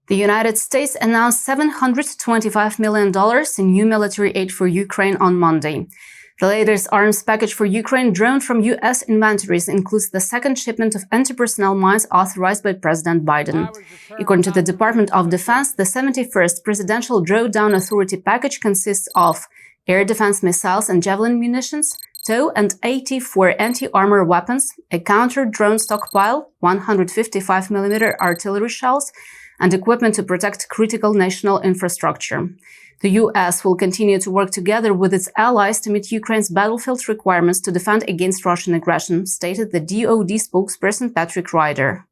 The United States announced $725 million in new military aid for Ukraine on Monday. The latest arms package for Ukraine, drawn from U.S. inventories, includes the second shipment of anti-personnel mines authorized by President Biden. According to the Department of Defense, the 71st Presidential Drawdown Authority package consists of air defense missiles and javelin munitions, TOW and AT-4 anti-armor weapons, a counter-drone stockpile, 155mm artillery shells, and equipment to protect critical national infrastructure. The U.S. will continue to work together with its allies to meet Ukraine's battlefield requirements to defend against Russian aggression, stated the DoD spokesperson Patrick Ryder.